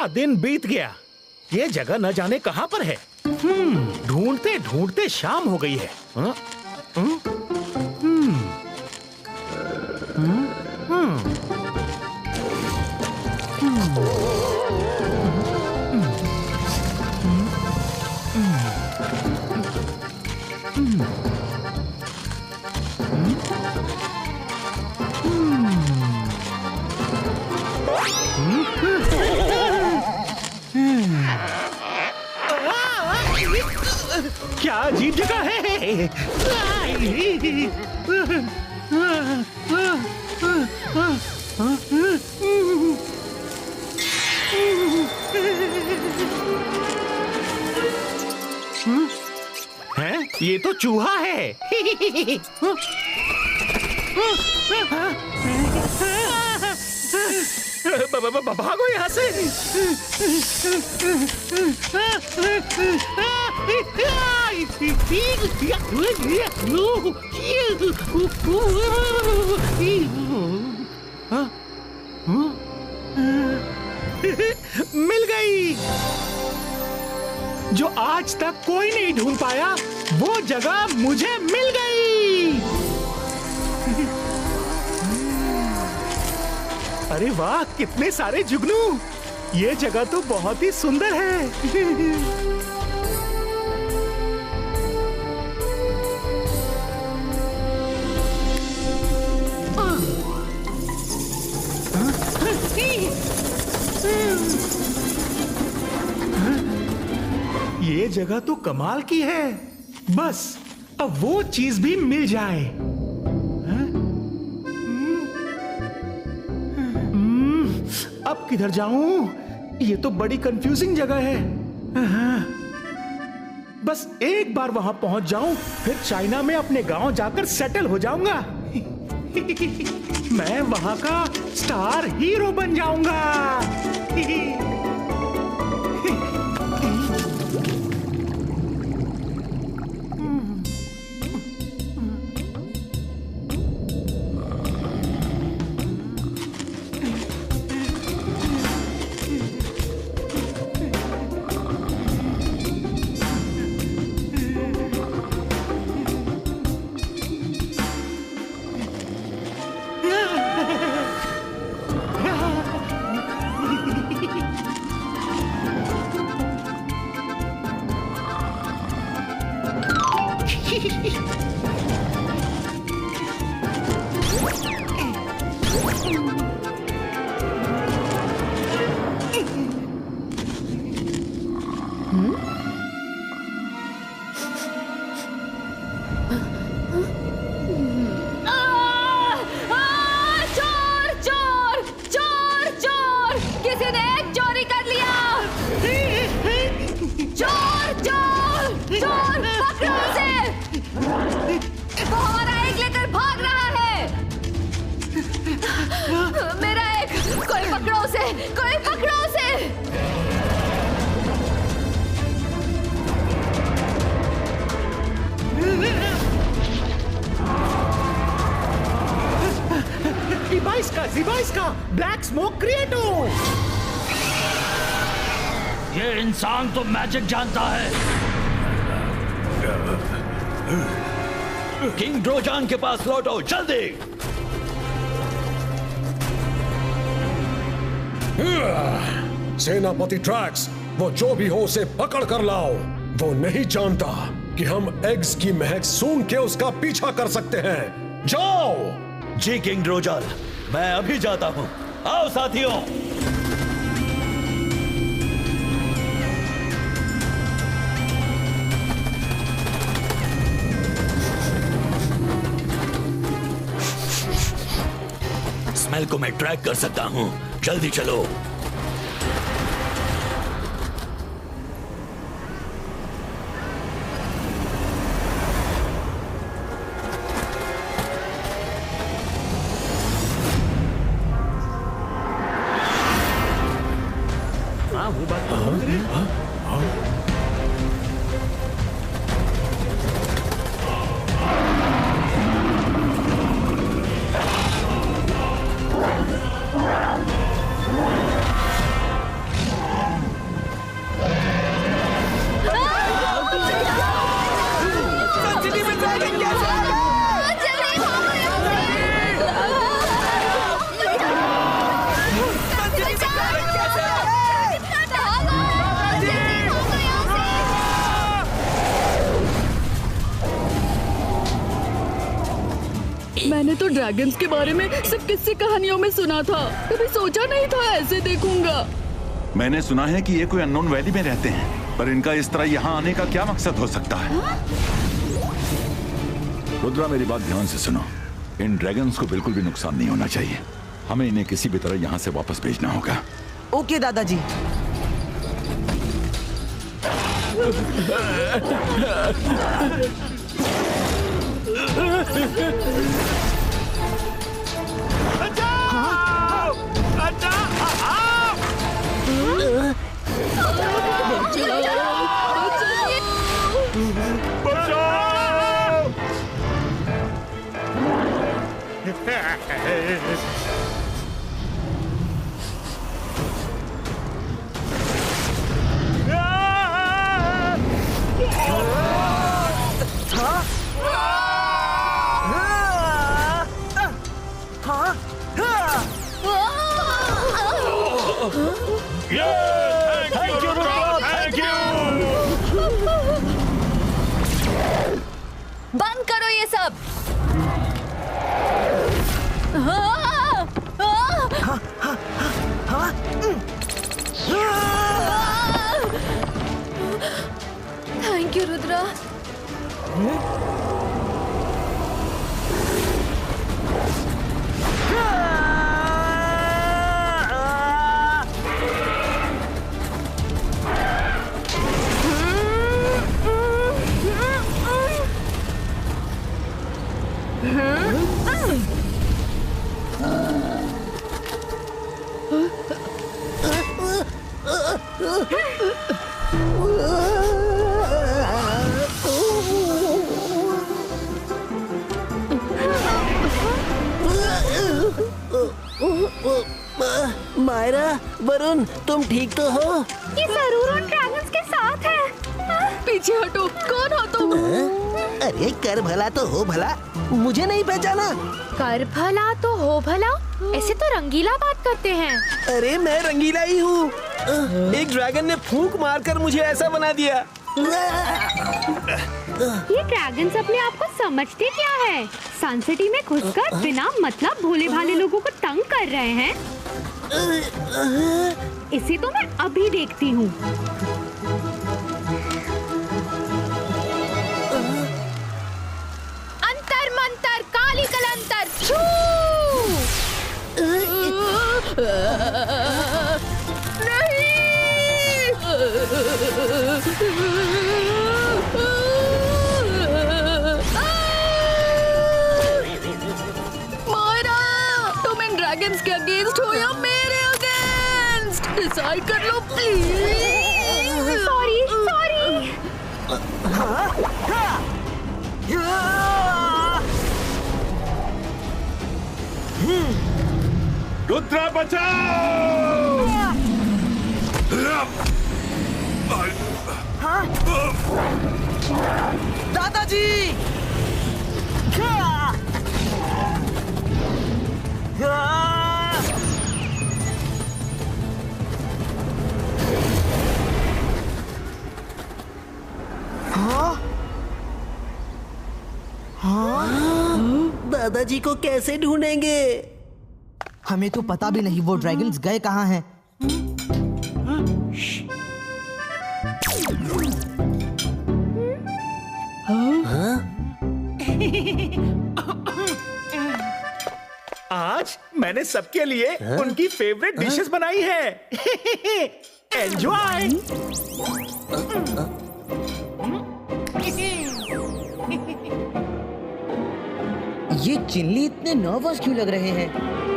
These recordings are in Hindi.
दिन बीत गया। ये जगह न जाने कहां पर है। ढूंढते ढूंढते शाम हो गई है। क्या अजीब जगह है। हैं? ये तो चूहा है। भागो यहाँ से। मिल गई। जो आज तक कोई नहीं ढूंढ पाया वो जगह मुझे मिल गई। अरे वाह, कितने सारे जुगनू। ये जगह तो बहुत ही सुंदर है। ये जगह तो कमाल की है। बस अब वो चीज भी मिल जाए। अब किधर जाऊं? ये तो बड़ी कंफ्यूजिंग जगह है। बस एक बार वहां पहुंच जाऊं, फिर चाइना में अपने गांव जाकर सेटल हो जाऊंगा। मैं वहां का स्टार हीरो बन जाऊंगा। इसका ब्लैक स्मोक क्रिएटो। ये इंसान तो मैजिक जानता है। किंग ड्रोजान के पास लौटो जल्दी। सेनापति ट्रैक्स, वो जो भी हो उसे पकड़ कर लाओ। वो नहीं जानता कि हम एग्स की महक सूंघ के उसका पीछा कर सकते हैं। जाओ। जी किंग ड्रोजान, मैं अभी जाता हूं। आओ साथियों। स्मेल को मैं ट्रैक कर सकता हूं। जल्दी चलो। मैंने तो ड्रैगन्स के बारे में सिर्फ किस्से कहानियों में सुना था, कभी सोचा नहीं था ऐसे देखूंगा। मैंने सुना है कि ये कोई अननोन वैली में रहते हैं, पर इनका इस तरह यहाँ आने का क्या मकसद हो सकता है? रुद्रा, मेरी बात ध्यान से सुनो। इन ड्रैगन्स को बिल्कुल भी नुकसान नहीं होना चाहिए। हमें इन्हें किसी भी तरह यहाँ से वापस भेजना होगा। ओके दादाजी। Thank you Rudra, thank you. बंद करो ये सब। Thank you Rudra. मायरा, वरुण, तुम ठीक तो हो? ये जरूर उन ड्रैगन्स के साथ है। पीछे हटो, कौन हो तुम? अरे कर भला तो हो भला, मुझे नहीं पहचाना? कर भला तो हो भला, ऐसे तो रंगीला बात करते हैं। अरे मैं रंगीला ही हूँ। एक ड्रैगन ने फूंक मारकर मुझे ऐसा बना दिया। ये ड्रैगन्स अपने आप को समझते क्या है? सनसिटी में घुसकर बिना मतलब भोले भाले लोगों को तंग कर रहे हैं। इसे तो मैं अभी देखती हूँ। अंतर मंतर काली कलंतर छू। मायरा, तुम इन ड्रैगन्स के अगेंस्ट हो या मेरे अगेंस्ट? डिसाइड कर लो प्लीज। Sorry sorry. रुद्रा बचाओ! दादाजी! दादाजी को कैसे ढूंढेंगे? हमें तो पता भी नहीं वो ड्रैगन्स गए कहाँ हैं। आज मैंने सबके लिए उनकी फेवरेट डिशेस बनाई है। एंजॉय। ये चिल्ली इतने नर्वस क्यों लग रहे हैं?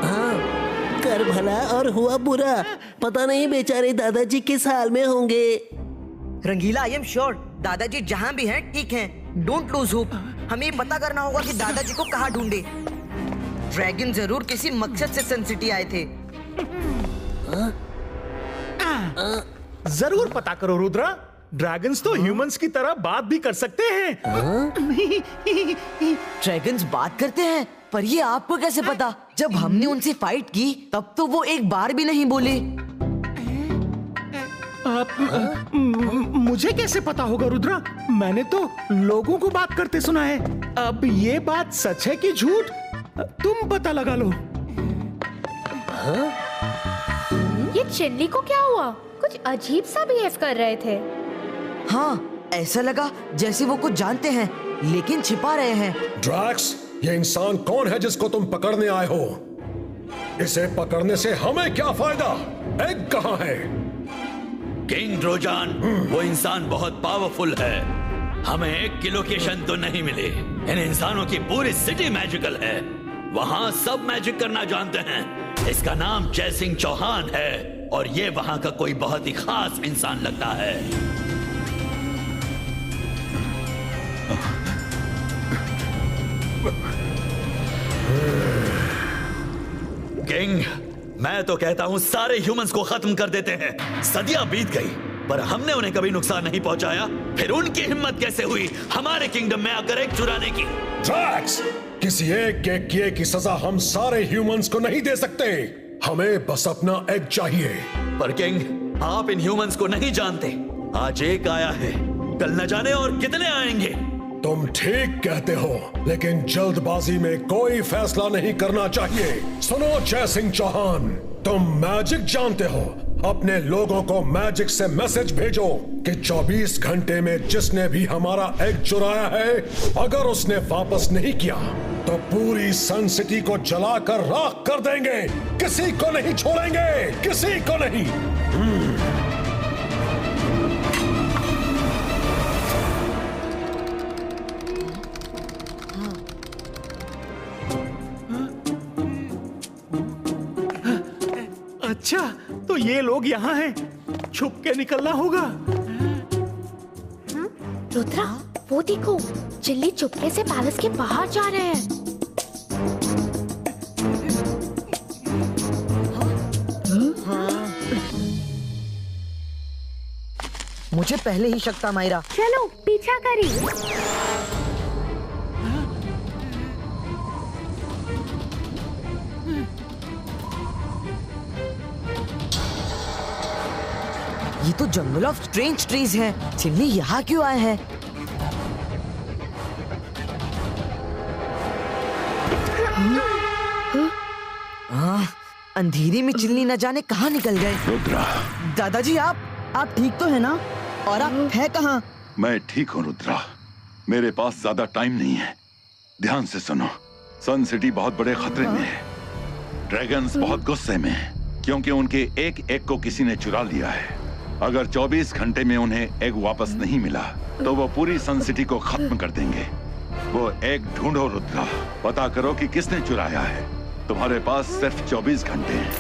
हाँ, कर भला और हुआ बुरा। पता नहीं बेचारे दादाजी किस हाल में होंगे। रंगीला, आई एम श्योर दादाजी जहाँ भी हैं ठीक हैं। Don't lose hope. हमें ये पता करना होगा कि दादाजी को कहाँ ढूंढे। ड्रैगन जरूर किसी मकसद से सन सिटी आए थे। जरूर पता करो रुद्रा। ड्रैगन्स तो ह्यूमंस की तरह बात भी कर सकते हैं। ड्रैगन्स बात करते हैं? पर ये आपको कैसे पता? जब हमने उनसे फाइट की तब तो वो एक बार भी नहीं बोले। मुझे कैसे पता होगा रुद्रा? मैंने तो लोगों को बात करते सुना है। अब ये बात सच है कि झूठ, तुम पता लगा लो। ये चिल्ली को क्या हुआ? कुछ अजीब सा बिहेव कर रहे थे। हाँ, ऐसा लगा जैसे वो कुछ जानते हैं लेकिन छिपा रहे हैं। ड्रैक्स, ये इंसान कौन है जिसको तुम पकड़ने आए हो? इसे पकड़ने से हमें क्या फायदा? एग कहाँ है? किंग ड्रोजान, वो इंसान बहुत पावरफुल है। हमें एग की लोकेशन तो नहीं मिली। इन इंसानों की पूरी सिटी मैजिकल है। वहाँ सब मैजिक करना जानते हैं। इसका नाम जय सिंह चौहान है और ये वहाँ का कोई बहुत ही खास इंसान लगता है। किंग, मैं तो कहता हूँ सारे ह्यूमंस को खत्म कर देते हैं। सदियां बीत गई पर हमने उन्हें कभी नुकसान नहीं पहुंचाया। फिर उनकी हिम्मत कैसे हुई हमारे किंगडम में आकर एग चुराने की? ड्रैक्स, किसी एक के किए की सजा हम सारे ह्यूमंस को नहीं दे सकते। हमें बस अपना एग चाहिए। पर किंग, आप इन ह्यूमंस को नहीं जानते। आज एक आया है, कल न जाने और कितने आएंगे। तुम ठीक कहते हो, लेकिन जल्दबाजी में कोई फैसला नहीं करना चाहिए। सुनो जय सिंह चौहान, तुम मैजिक जानते हो। अपने लोगों को मैजिक से मैसेज भेजो कि 24 घंटे में जिसने भी हमारा एग चुराया है, अगर उसने वापस नहीं किया तो पूरी सन सिटी को जलाकर राख कर देंगे। किसी को नहीं छोड़ेंगे, किसी को नहीं। अच्छा, तो ये लोग यहाँ हैं। छुप के निकलना होगा। रुद्रा, वो देखो, चिल्ली चुपके से पैलेस के बाहर जा रहे हैं। मुझे पहले ही शक था मायरा। चलो पीछा करें। ये तो जंगल ऑफ स्ट्रेंज ट्रीज है। चिल्ली यहाँ क्यों आए हैं? अंधेरे में चिल्ली न जाने कहाँ निकल गए। रुद्रा, दादाजी, आप ठीक तो है ना? और आप है कहाँ? मैं ठीक हूँ रुद्रा। मेरे पास ज्यादा टाइम नहीं है। ध्यान से सुनो, सन सिटी बहुत बड़े खतरे में है। ड्रैगन्स बहुत गुस्से में हैं, क्योंकि उनके एक एग को किसी ने चुरा लिया है। अगर 24 घंटे में उन्हें एग वापस नहीं मिला तो वो पूरी सन सिटी को खत्म कर देंगे। वो एग ढूंढो रुद्रा, पता करो कि किसने चुराया है। तुम्हारे पास सिर्फ 24 घंटे हैं।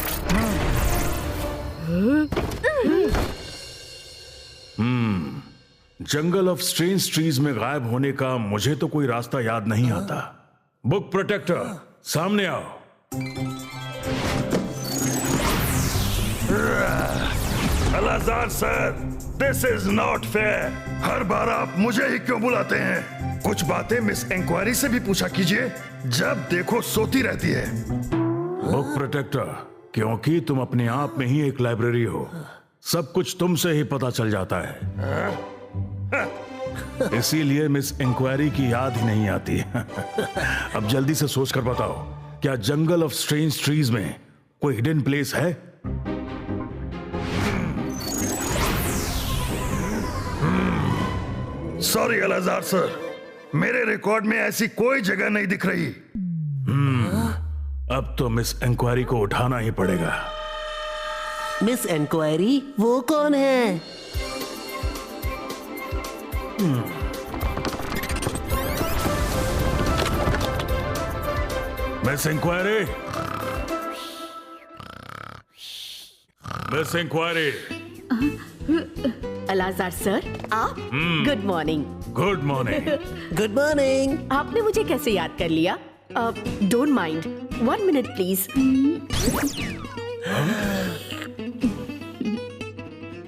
जंगल ऑफ स्ट्रेंज ट्रीज में गायब होने का मुझे तो कोई रास्ता याद नहीं आता। बुक प्रोटेक्टर, सामने आओ। Alazar sir, this is not fair. हर बार आप मुझे ही क्यों बुलाते हैं? कुछ बातें मिस इंक्वायरी से भी पूछा कीजिए। जब देखो सोती रहती है। बुक प्रोटेक्टर, क्योंकि तुम अपने आप में ही एक लाइब्रेरी हो, सब कुछ तुमसे ही पता चल जाता है। इसीलिए मिस इंक्वायरी की याद ही नहीं आती। अब जल्दी से सोच कर बताओ, क्या जंगल ऑफ स्ट्रेंज ट्रीज में कोई हिडन प्लेस है? सॉरी अलाजार सर, मेरे रिकॉर्ड में ऐसी कोई जगह नहीं दिख रही। अब तो मिस इंक्वायरी को उठाना ही पड़ेगा। मिस इंक्वायरी, वो कौन है? Miss inquiry, miss inquiry. Alazar sir, आप? Good morning. Good morning. Good morning. आपने मुझे कैसे याद कर लिया? Don't mind, 1 minute please.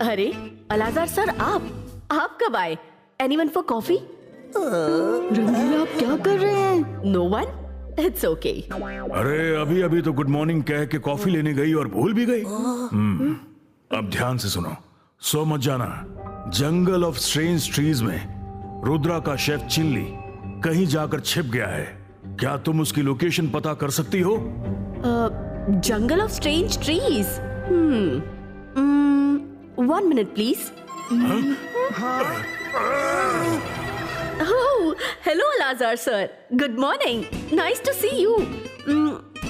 अरे अलाजार सर, आप कब आए? Anyone for coffee? रंगीला, आप क्या कर रहे हैं? No one? It's okay. अरे अभी अभी तो गुड मॉर्निंग कह के कॉफी लेने गई और भूल भी गई। अब ध्यान से सुनो, सो मत जाना। जंगल ऑफ स्ट्रेंज ट्रीज में रुद्रा का शेफ चिल्ली कहीं जाकर छिप गया है। क्या तुम उसकी लोकेशन पता कर सकती हो? Jungle of strange trees. 1 minute please. Hello Alazar sir, good morning, nice to see you.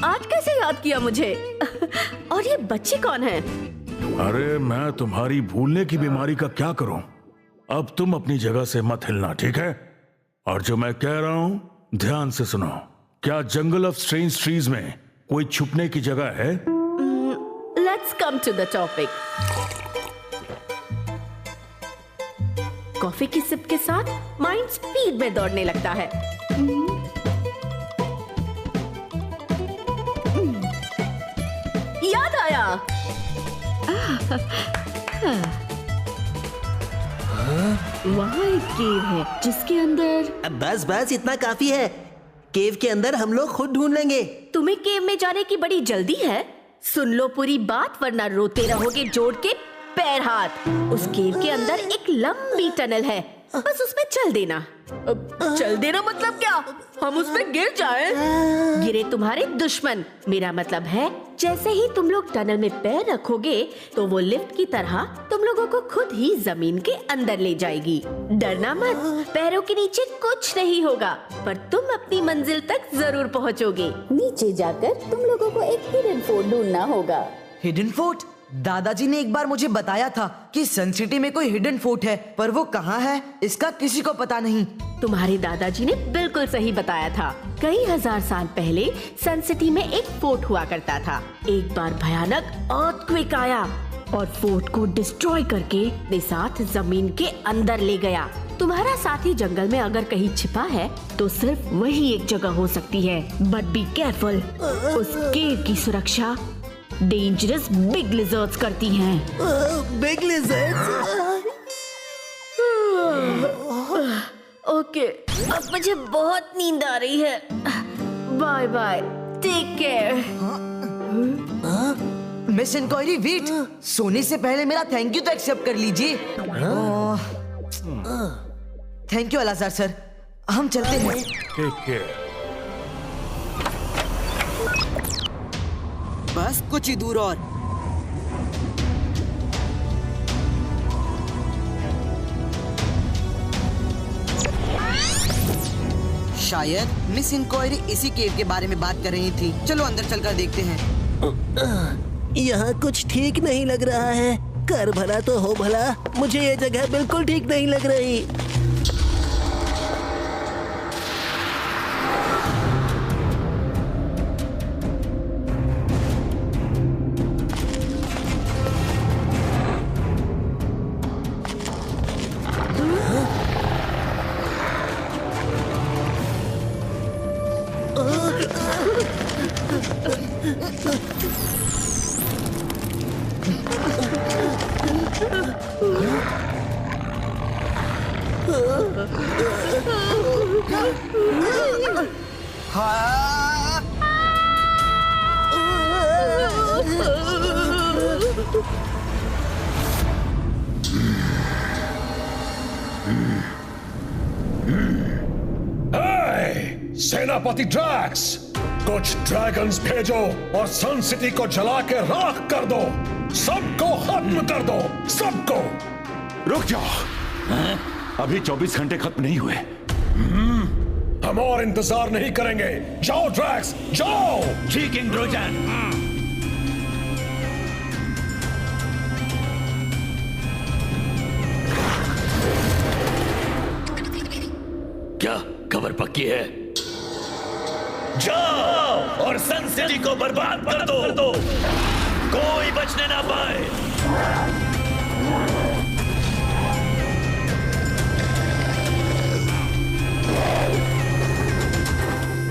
आज कैसे याद किया मुझे? और ये बच्चे कौन हैं? अरे मैं तुम्हारी भूलने की बीमारी का क्या करूं? अब तुम अपनी जगह से मत हिलना, ठीक है? और जो मैं कह रहा हूं ध्यान से सुनो। क्या जंगल ऑफ स्ट्रेंज ट्रीज में कोई छुपने की जगह है? Let's come to the topic. Coffee की सिप के साथ माइंड स्पीड में दौड़ने लगता है। याद आया। वहाँ एक केव है जिसके अंदर। बस बस इतना काफी है। केव के अंदर हम लोग खुद ढूंढ लेंगे। तुम्हें केव में जाने की बड़ी जल्दी है? सुन लो पूरी बात वरना रोते रहोगे जोड़ के पैर हाथ। उस केव के अंदर एक लंबी टनल है, बस उसमें चल देना। चल देना मतलब क्या? हम उसमें गिर जाएं? गिरे तुम्हारे दुश्मन। मेरा मतलब है जैसे ही तुम लोग टनल में पैर रखोगे तो वो लिफ्ट की तरह तुम लोगों को खुद ही जमीन के अंदर ले जाएगी। डरना मत, पैरों के नीचे कुछ नहीं होगा, पर तुम अपनी मंजिल तक जरूर पहुंचोगे। नीचे जाकर तुम लोगों को एक हिडन फोर्ट ढूंढना होगा। Hidden fort? दादाजी ने एक बार मुझे बताया था कि सन सिटी में कोई हिडन फोर्ट है, पर वो कहाँ है इसका किसी को पता नहीं। तुम्हारे दादाजी ने बिल्कुल सही बताया था। कई हजार साल पहले सन सिटी में एक फोर्ट हुआ करता था। एक बार भयानक अर्थक्वेक आया और फोर्ट को डिस्ट्रॉय करके अपने साथ जमीन के अंदर ले गया। तुम्हारा साथी जंगल में अगर कहीं छिपा है तो सिर्फ वही एक जगह हो सकती है। बट बी केयरफुल, उस केव की सुरक्षा डेंजरस बिग लिजर्ड्स करती हैं। Big lizards? ओके, अब मुझे बहुत नींद आ रही है। Bye bye, take care. Miss inquiry wait, सोने से पहले मेरा थैंक यू तो एक्सेप्ट कर लीजिए। थैंक यू अलाजार सर, हम चलते हैं। Take care. बस कुछ ही दूर और। शायद मिस इंक्वायरी इसी केव के बारे में बात कर रही थी। चलो अंदर चलकर देखते हैं। यहाँ कुछ ठीक नहीं लग रहा है। कर भला तो हो भला, मुझे ये जगह बिल्कुल ठीक नहीं लग रही। सेनापति ड्रैक्स, कुछ ड्रैगन्स भेजो और सन सिटी को जला के राख कर दो। सबको खत्म कर दो, सबको। रुक जाओ, अभी 24 घंटे खत्म नहीं हुए। हम और इंतजार नहीं करेंगे। जाओ ड्रैक्स, जाओ। जी किंग ड्रोजन। क्या खबर पक्की है? जाओ और सन सिटी को बर्बाद कर दो, कोई बचने ना पाए।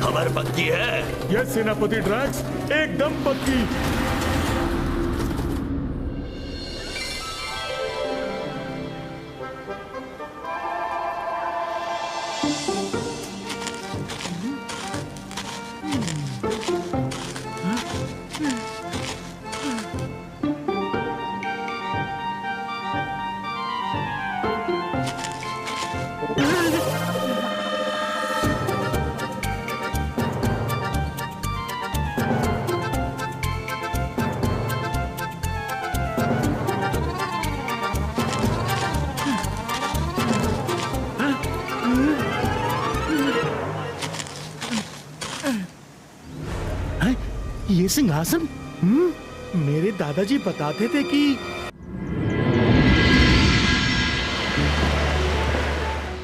खबर पक्की है? यस सेनापति ड्रैक्स, एकदम पक्की। ये सिंहासन? मेरे दादाजी बताते थे कि